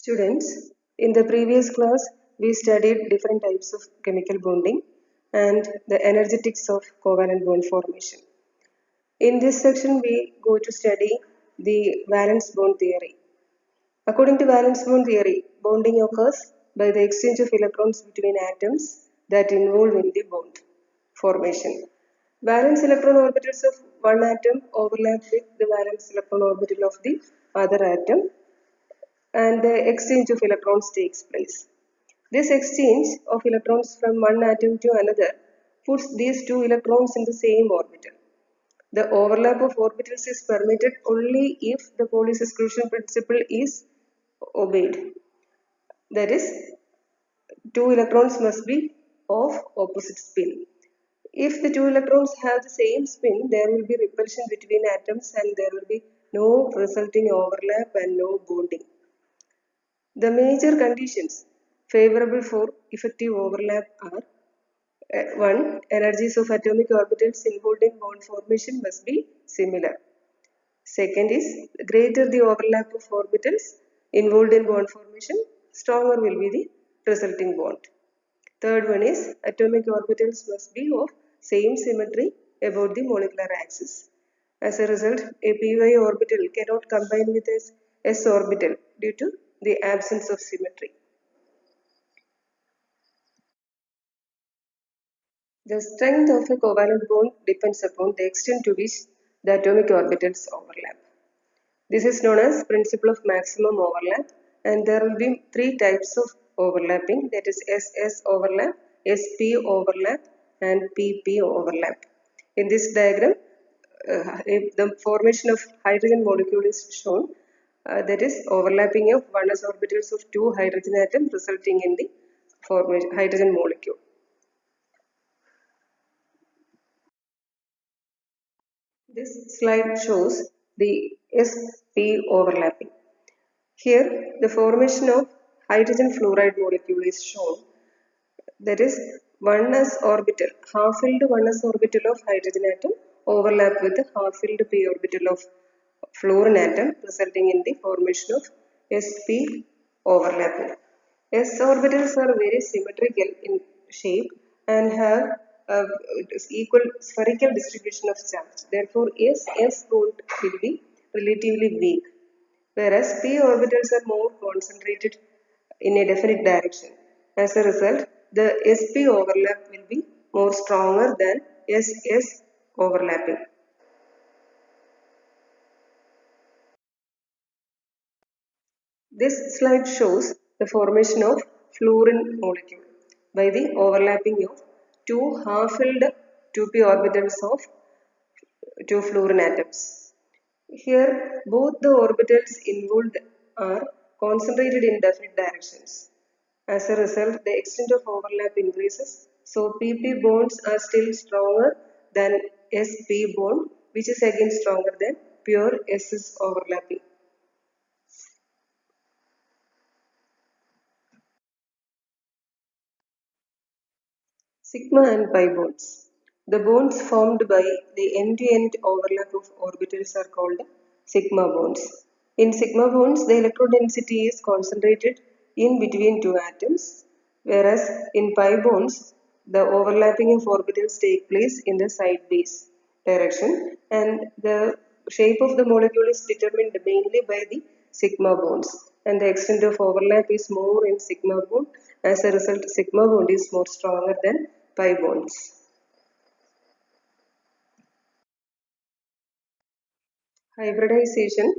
Students, in the previous class, we studied different types of chemical bonding and the energetics of covalent bond formation. In this section, we go to study the valence bond theory. According to valence bond theory, bonding occurs by the exchange of electrons between atoms that involve in the bond formation. Valence electron orbitals of one atom overlap with the valence electron orbital of the other atom, and the exchange of electrons takes place. This exchange of electrons from one atom to another puts these two electrons in the same orbital. The overlap of orbitals is permitted only if the Pauli's exclusion principle is obeyed. That is, two electrons must be of opposite spin. If the two electrons have the same spin, there will be repulsion between atoms and there will be no resulting overlap and no bonding. The major conditions favorable for effective overlap are 1. Energies of atomic orbitals involved in bond formation must be similar. Second is, greater the overlap of orbitals involved in bond formation, stronger will be the resulting bond. Third one is, atomic orbitals must be of same symmetry about the molecular axis. As a result, a py orbital cannot combine with a s orbital due to the absence of symmetry. The strength of a covalent bond depends upon the extent to which the atomic orbitals overlap. This is known as principle of maximum overlap, and there will be three types of overlapping, that is SS overlap, SP overlap and PP overlap. In this diagram, the formation of hydrogen molecule is shown, that is overlapping of 1s orbitals of two hydrogen atoms resulting in the formation hydrogen molecule. This slide shows the sp overlapping. Here, the formation of hydrogen fluoride molecule is shown. That is, 1s orbital, half-filled 1s orbital of hydrogen atom overlap with the half-filled p orbital of fluorine atom, resulting in the formation of sp overlapping. S orbitals are very symmetrical in shape and have equal spherical distribution of charge. Therefore, S bond will be relatively weak, whereas p orbitals are more concentrated in a definite direction. As a result, the sp overlap will be more stronger than ss overlapping. This slide shows the formation of fluorine molecule by the overlapping of two half-filled 2p orbitals of two fluorine atoms. Here, both the orbitals involved are concentrated in different directions. As a result, the extent of overlap increases, so pp bonds are still stronger than sp bond, which is again stronger than pure ss overlapping. Sigma and pi bonds. The bonds formed by the end-to-end overlap of orbitals are called sigma bonds. In sigma bonds, the electron density is concentrated in between two atoms, whereas in pi bonds, the overlapping of orbitals take place in the side-base direction, and the shape of the molecule is determined mainly by the sigma bonds, and the extent of overlap is more in sigma bond. As a result, sigma bond is more stronger than pi bonds. Hybridization.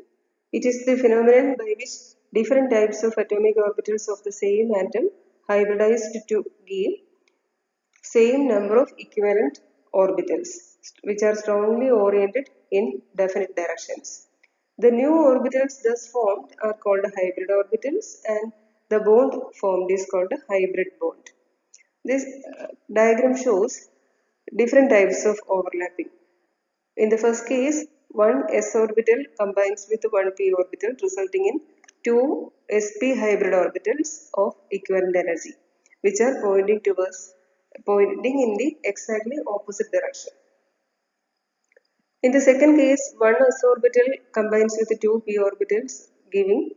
It is the phenomenon by which different types of atomic orbitals of the same atom hybridized to give same number of equivalent orbitals, which are strongly oriented in definite directions. The new orbitals thus formed are called hybrid orbitals, and the bond formed is called a hybrid bond. This diagram shows different types of overlapping. In the first case, one s orbital combines with one p orbital, resulting in two sp hybrid orbitals of equivalent energy, which are pointing in the exactly opposite direction. In the second case, one s orbital combines with two p orbitals, giving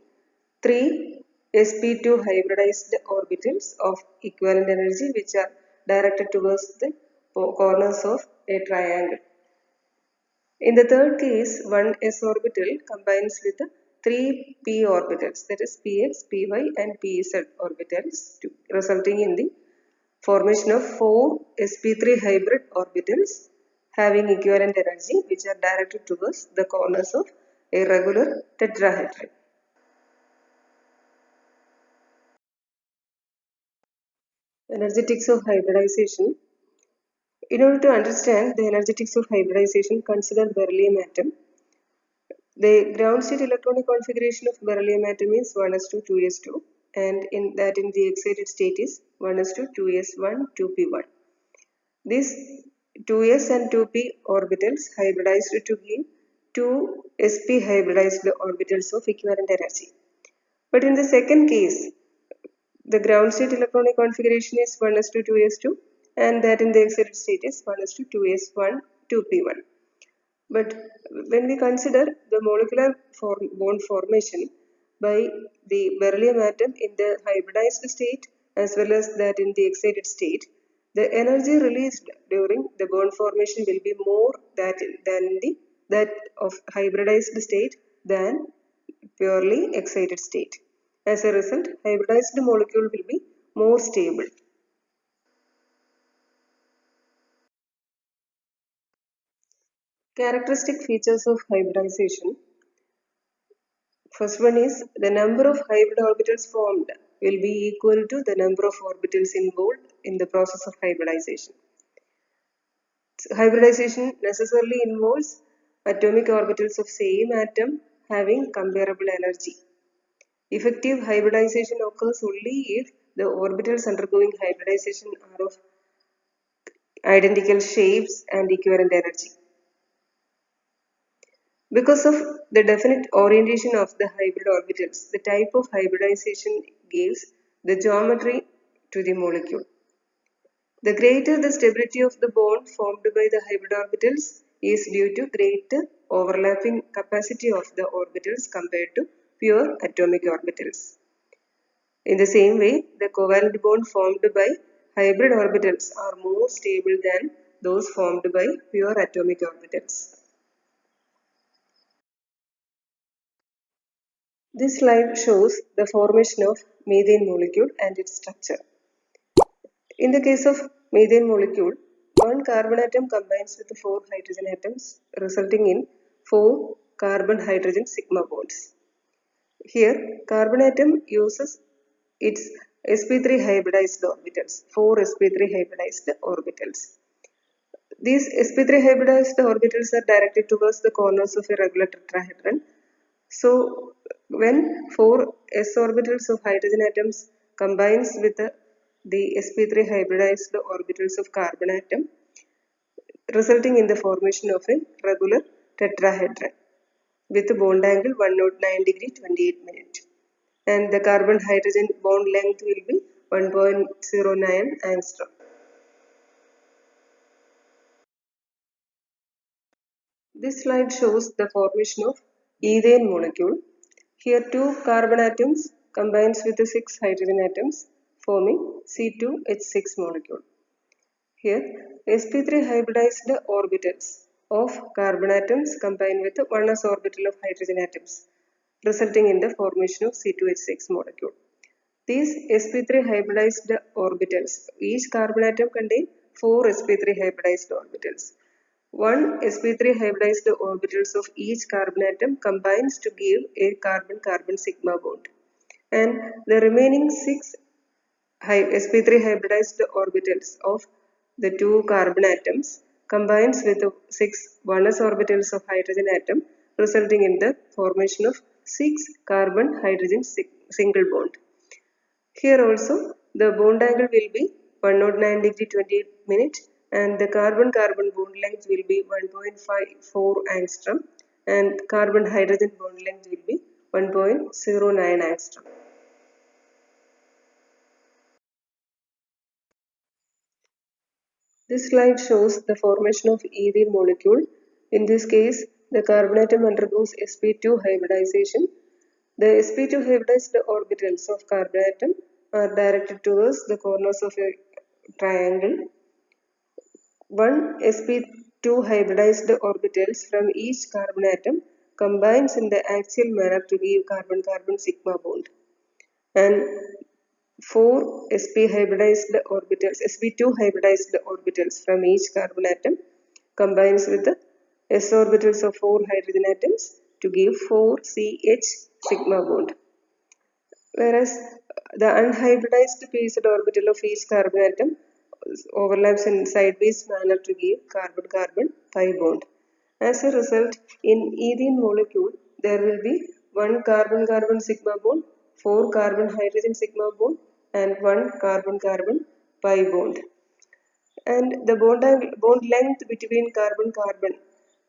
three sp2 hybridized orbitals of equivalent energy which are directed towards the corners of a triangle. In the third case, one s orbital combines with three p orbitals, that is px, py and pz orbitals, resulting in the formation of four sp3 hybrid orbitals having equivalent energy which are directed towards the corners of a regular tetrahedron. Energetics of hybridization. In order to understand the energetics of hybridization, consider beryllium atom. The ground state electronic configuration of beryllium atom is 1s2 2s2, and in the excited state is 1s2 2s1 2p1. These 2s and 2p orbitals hybridized to give two sp hybridized orbitals of equivalent energy. But in the second case, the ground state electronic configuration is 1s2 2s2, and that in the excited state is 1s2 2s1 2p1. But when we consider the molecular bond formation by the beryllium atom in the hybridized state as well as that in the excited state, the energy released during the bond formation will be more that of hybridized state than purely excited state. As a result, hybridized molecule will be more stable. Characteristic features of hybridization. First one is the number of hybrid orbitals formed will be equal to the number of orbitals involved in the process of hybridization. So, hybridization necessarily involves atomic orbitals of same atom having comparable energy. Effective hybridization occurs only if the orbitals undergoing hybridization are of identical shapes and equivalent energy. Because of the definite orientation of the hybrid orbitals, the type of hybridization gives the geometry to the molecule. The greater the stability of the bond formed by the hybrid orbitals is due to greater overlapping capacity of the orbitals compared to pure atomic orbitals. In the same way, the covalent bond formed by hybrid orbitals are more stable than those formed by pure atomic orbitals. This slide shows the formation of methane molecule and its structure. In the case of methane molecule, one carbon atom combines with four hydrogen atoms, resulting in four carbon-hydrogen sigma bonds. Here, carbon atom uses its sp3 hybridized orbitals, four sp3 hybridized orbitals. These sp3 hybridized orbitals are directed towards the corners of a regular tetrahedron. So, when four s orbitals of hydrogen atoms combines with the sp3 hybridized orbitals of carbon atom, resulting in the formation of a regular tetrahedron with a bond angle 109 degree 28 minute, and the carbon hydrogen bond length will be 1.09 angstrom. This slide shows the formation of ethane molecule. Here two carbon atoms combines with the six hydrogen atoms forming C2H6 molecule. Here sp3 hybridized orbitals of carbon atoms combine with one s orbital of hydrogen atoms, resulting in the formation of C2H6 molecule. These sp3 hybridized orbitals, each carbon atom contains four sp3 hybridized orbitals. One sp3 hybridized orbitals of each carbon atom combines to give a carbon-carbon sigma bond, and the remaining six sp3 hybridized orbitals of the two carbon atoms combines with the six 1s orbitals of hydrogen atom, resulting in the formation of six carbon-hydrogen single bond. Here also the bond angle will be 109 degree 28 minute, and the carbon-carbon bond length will be 1.54 angstrom, and carbon-hydrogen bond length will be 1.09 angstrom. This slide shows the formation of ethene molecule. In this case, the carbon atom undergoes sp2 hybridization The sp2 hybridized orbitals of carbon atom are directed towards the corners of a triangle. One sp2 hybridized orbitals from each carbon atom combines in the axial manner to give carbon-carbon sigma bond. And 4 sp2 hybridized orbitals from each carbon atom combines with the s orbitals of 4 hydrogen atoms to give 4CH sigma bond. Whereas the unhybridized pz orbital of each carbon atom overlaps in sideways manner to give carbon-carbon pi bond. As a result, in ethene molecule, there will be 1 carbon-carbon sigma bond, 4 carbon-hydrogen sigma bond, and 1 carbon-carbon pi bond. And the bond length between carbon-carbon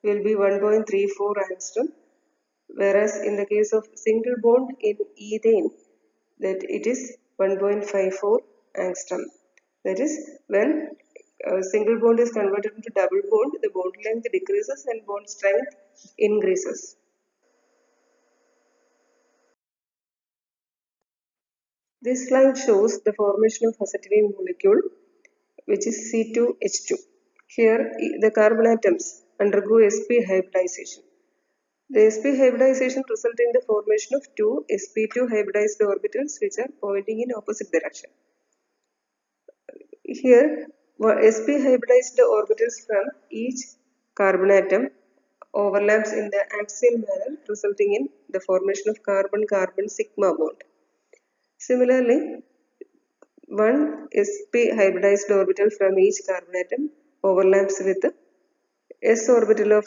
will be 1.34 angstrom, whereas in the case of single bond in ethane, that it is 1.54 angstrom. That is, when a single bond is converted into double bond, the bond length decreases and bond strength increases. This slide shows the formation of acetylene molecule, which is C2H2. Here, the carbon atoms undergo sp hybridization. The sp hybridization results in the formation of two sp2 hybridized orbitals which are pointing in opposite direction. Here, sp hybridized orbitals from each carbon atom overlaps in the axial manner, resulting in the formation of carbon-carbon sigma bond. Similarly, one sp hybridized orbital from each carbon atom overlaps with the s orbital of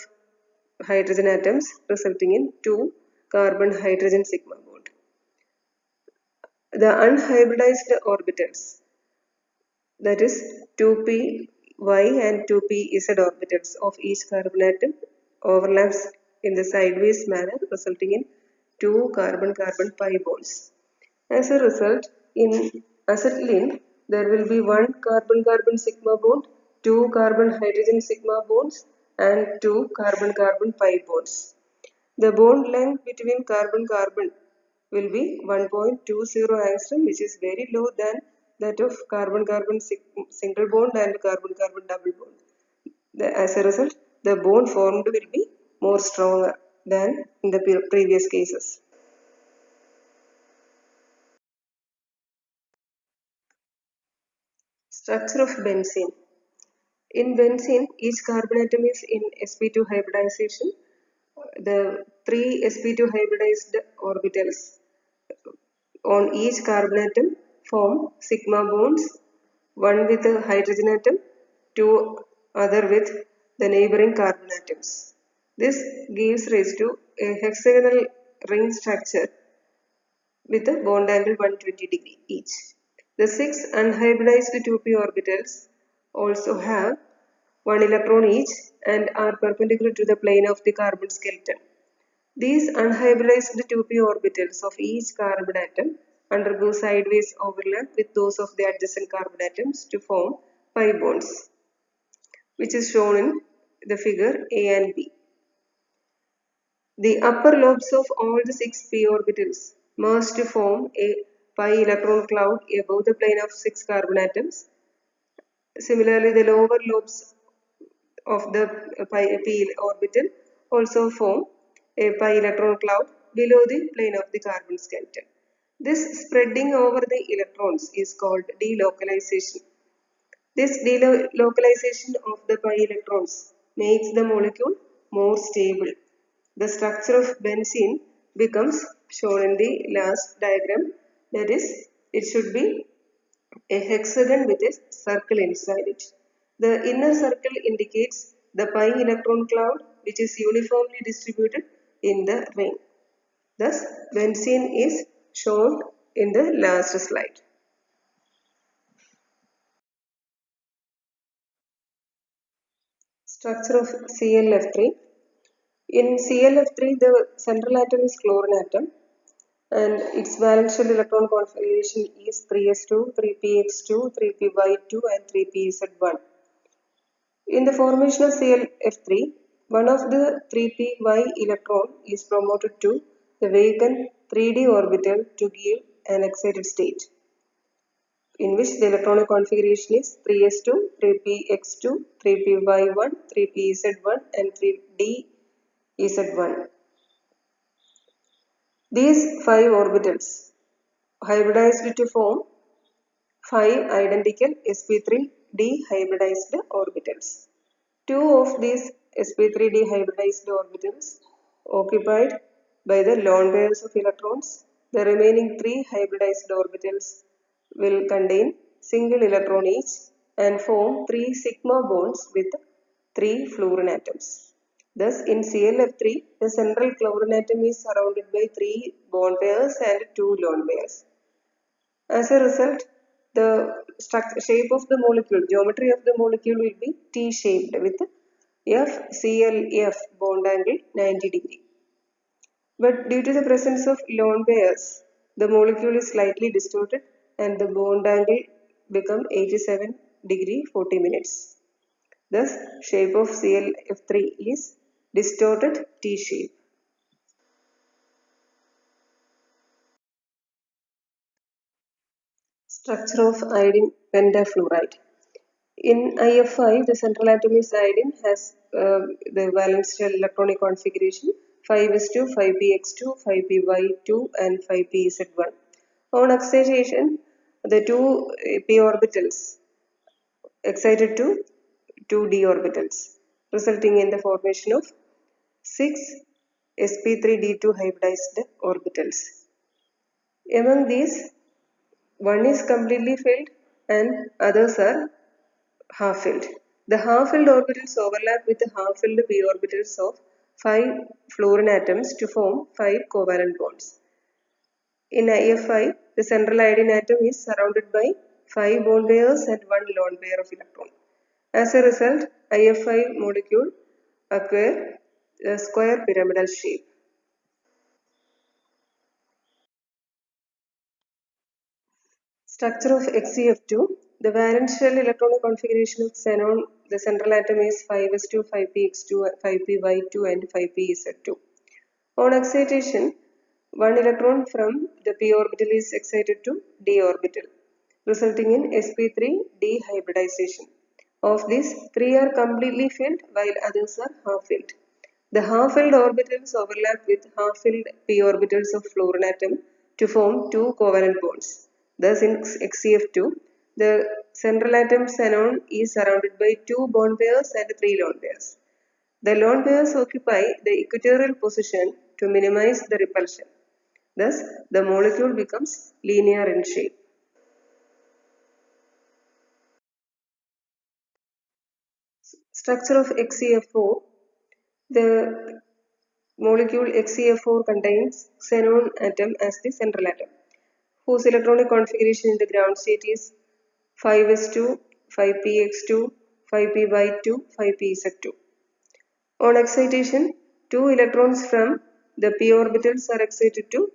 hydrogen atoms, resulting in 2 carbon-hydrogen sigma bond. The unhybridized orbitals, that is 2py and 2pz orbitals of each carbon atom overlaps in the sideways manner, resulting in 2 carbon-carbon pi bonds. As a result, in acetylene, there will be 1 carbon-carbon sigma bond, 2 carbon-hydrogen sigma bonds, and 2 carbon-carbon pi bonds. The bond length between carbon-carbon will be 1.20 angstrom, which is very low than that of carbon-carbon single bond and carbon-carbon double bond. As a result, the bond formed will be more stronger than in the previous cases. Structure of benzene. In benzene, each carbon atom is in sp2 hybridization. The 3 sp2 hybridized orbitals on each carbon atom form sigma bonds, one with a hydrogen atom, two other with the neighboring carbon atoms. This gives rise to a hexagonal ring structure with a bond angle 120 degree each. The 6 unhybridized 2p orbitals also have 1 electron each and are perpendicular to the plane of the carbon skeleton. These unhybridized 2p orbitals of each carbon atom undergo sideways overlap with those of the adjacent carbon atoms to form pi bonds, which is shown in the figure A and B. The upper lobes of all the 6 p orbitals merge to form a pi electron cloud above the plane of 6 carbon atoms. Similarly, the lower lobes of the p orbital also form a pi electron cloud below the plane of the carbon skeleton. This spreading over the electrons is called delocalization. This delocalization of the pi electrons makes the molecule more stable. The structure of benzene becomes shown in the last diagram. That is, it should be a hexagon with a circle inside it. The inner circle indicates the pi electron cloud, which is uniformly distributed in the ring. Thus, benzene is shown in the last slide. Structure of ClF3. In ClF3, the central atom is chlorine atom and its valence shell electron configuration is 3s2, 3px2, 3py2 and 3pz1. In the formation of ClF3, one of the 3py electron is promoted to the vacant 3d orbital to give an excited state, in which the electronic configuration is 3s2, 3px2, 3py1, 3pz1 and 3dz1. These 5 orbitals hybridized to form 5 identical sp3d hybridized orbitals. 2 of these sp3d hybridized orbitals occupied by the lone pairs of electrons. The remaining 3 hybridized orbitals will contain single electron each and form 3 sigma bonds with 3 fluorine atoms. Thus, in ClF3, the central chlorine atom is surrounded by 3 bond pairs and 2 lone pairs. As a result, the shape of the molecule, geometry of the molecule will be T-shaped with FClF bond angle 90 degree. But due to the presence of lone pairs, the molecule is slightly distorted and the bond angle become 87 degree 40 minutes. Thus, shape of ClF3 is distorted T-shape. Structure of iodine pentafluoride. In IF5, the central atom is iodine, has the valence shell electronic configuration 5s2, 5px2, 5py2 and 5pz1. On excitation, the two p orbitals excited to 2d orbitals, resulting in the formation of 6 sp3d2 hybridized orbitals. Among these, one is completely filled and others are half-filled. The half-filled orbitals overlap with the half-filled p orbitals of 5 fluorine atoms to form 5 covalent bonds. In IF5, the central iodine atom is surrounded by 5 bond pairs and 1 lone pair of electron. As a result, IF5 molecule acquire a square pyramidal shape. Structure of XeF2. The valence shell electronic configuration of xenon, the central atom is 5s2, 5px2, 5py2 and 5pz2. On excitation, one electron from the p orbital is excited to d orbital, resulting in sp3d hybridization. Of these, 3 are completely filled while others are half-filled. The half-filled orbitals overlap with half-filled p orbitals of fluorine atom to form 2 covalent bonds. Thus, in XeF2, the central atom xenon is surrounded by 2 bond pairs and 3 lone pairs. The lone pairs occupy the equatorial position to minimize the repulsion. Thus, the molecule becomes linear in shape. Structure of XeF4. The molecule XeF4 contains xenon atom as the central atom, whose electronic configuration in the ground state is 5s2, 5px2, 5py2, 5pz2. On excitation, 2 electrons from the p orbitals are excited to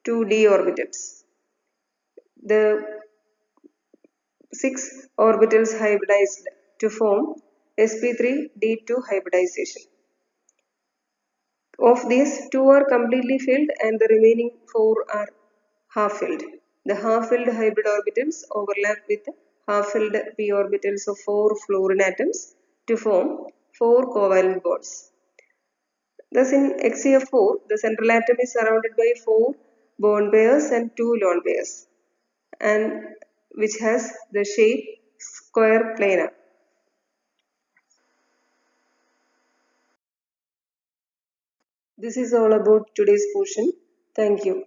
2d orbitals. The 6 orbitals hybridized to form sp3d2 hybridization. Of these, 2 are completely filled and the remaining 4 are half-filled. The half-filled hybrid orbitals overlap with half-filled p orbitals of 4 fluorine atoms to form 4 covalent bonds. Thus, in XeF4, the central atom is surrounded by 4 bond pairs and 2 lone pairs, and which has the shape square planar. This is all about today's portion. Thank you.